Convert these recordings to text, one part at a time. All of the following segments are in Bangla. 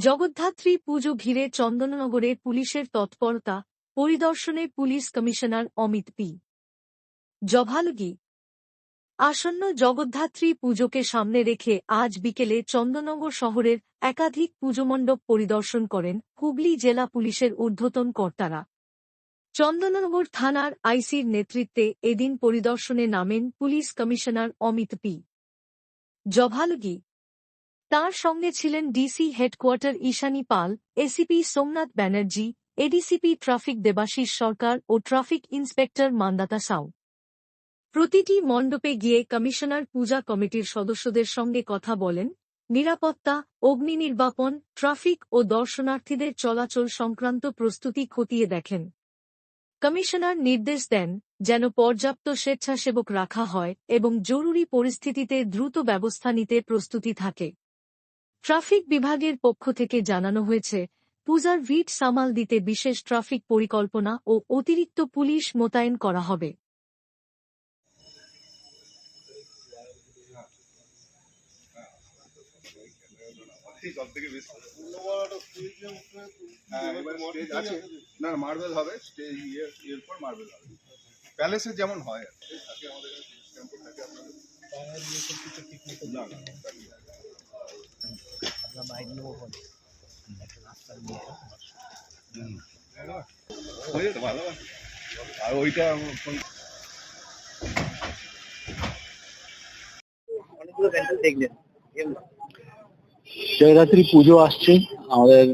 জগদ্ধাত্রী পুজো ঘিরে চন্দননগরে পুলিশের তৎপরতা, পরিদর্শনে পুলিশ কমিশনার অমিত পি. জভালগি। আসন্ন জগদ্ধাত্রী পুজোকে সামনে রেখে আজ বিকেলে চন্দননগর শহরের একাধিক পুজোমণ্ডপ পরিদর্শন করেন হুগলি জেলা পুলিশের ঊর্ধ্বতন কর্তারা। চন্দননগর থানার আইসির নেতৃত্বে এদিন পরিদর্শনে নামেন police commissioner Amit P. Javalgi. তাঁর সঙ্গে ছিলেন DC headquarter Ishani Pal, ACP Somnath Banerjee, ADCP traffic Debashis Sarkar ও ট্রাফিক ইন্সপেক্টর মান্দাতা সাউ। প্রতিটি মণ্ডপে গিয়ে কমিশনার পূজা কমিটির সদস্যদের সঙ্গে কথা বলেন, নিরাপত্তা, অগ্নি নির্বাপন, ট্রাফিক ও দর্শনার্থীদের চলাচল সংক্রান্ত প্রস্তুতি খতিয়ে দেখেন। কমিশনার নির্দেশ দেন, যেন পর্যাপ্ত স্বেচ্ছাসেবক রাখা হয় এবং জরুরি পরিস্থিতিতে দ্রুত ব্যবস্থা নিতে প্রস্তুতি থাকে। ট্রাফিক বিভাগের পক্ষ থেকে জানানো হয়েছে, পূজার ভিড় সামাল দিতে বিশেষ ট্রাফিক পরিকল্পনা ও অতিরিক্ত পুলিশ মোতায়েন করা হবে। না মার্বেল হবে, স্টেজ এরপর মার্বেল হবে, প্যালেসে যেমন হয় আর কি। ভালো আর ওইটা জগদ্ধাত্রী পুজো আসছে আমাদের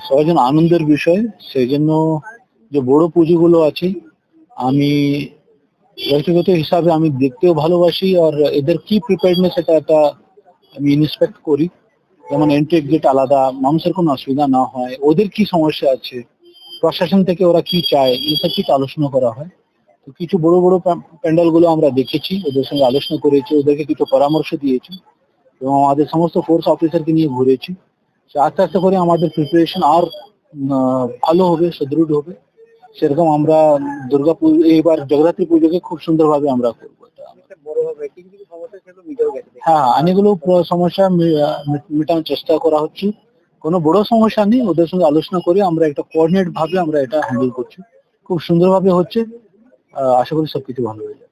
সবার জন্য আনন্দের বিষয়। সেই জন্য যে বড় পুজোগুলো আছে আমি ব্যক্তিগত হিসাবে আমি দেখতেও ভালোবাসি, আর এদের কি প্রিপেয়ারনেস এটা আমি ইন্সপেক্ট করি। যেমন এন্ট্রি এক্সিট আলাদা, মানুষের কোনো অসুবিধা না হয়, ওদের কি সমস্যা আছে, প্রশাসন থেকে ওরা কি চায়, এসব কিছু আলোচনা করা হয়। তো কিছু বড় বড় প্যান্ডেল গুলো আমরা দেখেছি, ওদের সঙ্গে আলোচনা করেছি, ওদেরকে কিছু পরামর্শ দিয়েছি এবং আমাদের সমস্ত ফোর্স অফিসারকে নিয়ে ঘুরেছি। আস্তে আস্তে করে আমাদের প্রিপারেশন আর ভালো হবে, সুদৃঢ় হবে। সেরকম আমরা দুর্গা পুজো, এইবার জগদ্ধাত্রী পুজোকে খুব সুন্দরভাবে আমরা করবো। হ্যাঁ, অনেকগুলো সমস্যা মেটানোর চেষ্টা করা হচ্ছে। কোনো বড় সমস্যা নেই, ওদের সঙ্গে আলোচনা করে আমরা একটা কোঅর্ডিনেট ভাবে আমরা এটা হ্যান্ডেল করছি। খুব সুন্দরভাবে হচ্ছে, আশা করি সবকিছু ভালো হয়ে যাবে।